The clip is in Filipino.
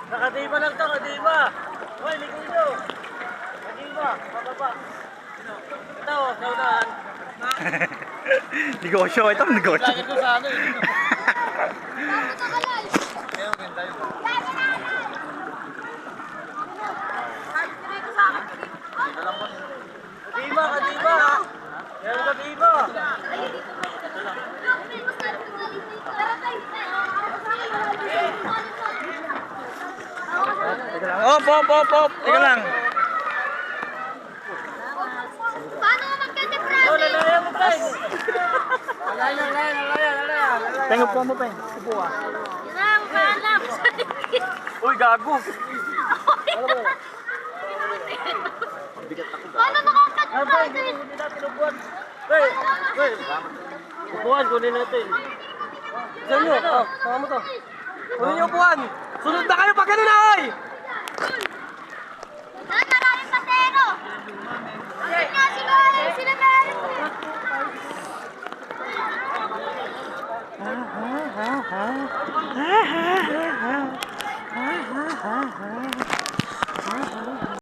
Nakadiba lang to, kadiba. Hoy, ligoy nyo. Kadiba, bababa. Ito, saunahan. Negosyo, ito negosyo. Lagi ko sa ano eh. Kadiba, kadiba. Yan kadiba. Op, op, op, op. Teka lang. Paano ka magkadepres? Oh, lalaya mo pa eh. Lalaya. Tengok po mo, Peng. Upo ka. Yan, hanap. Uy, gago. Paano Ay, makakadepres? kunin natin upuan. Hey, hey. Upuan, kunin natin. Saan nyo? Oh, saka mo to. Kunin nyo upuan. Sunod na kayo pag ganun na, oy! Maraming patero. Bakit nga siguro sila meron? Ha ha ha ha ha ha ha ha ha ha.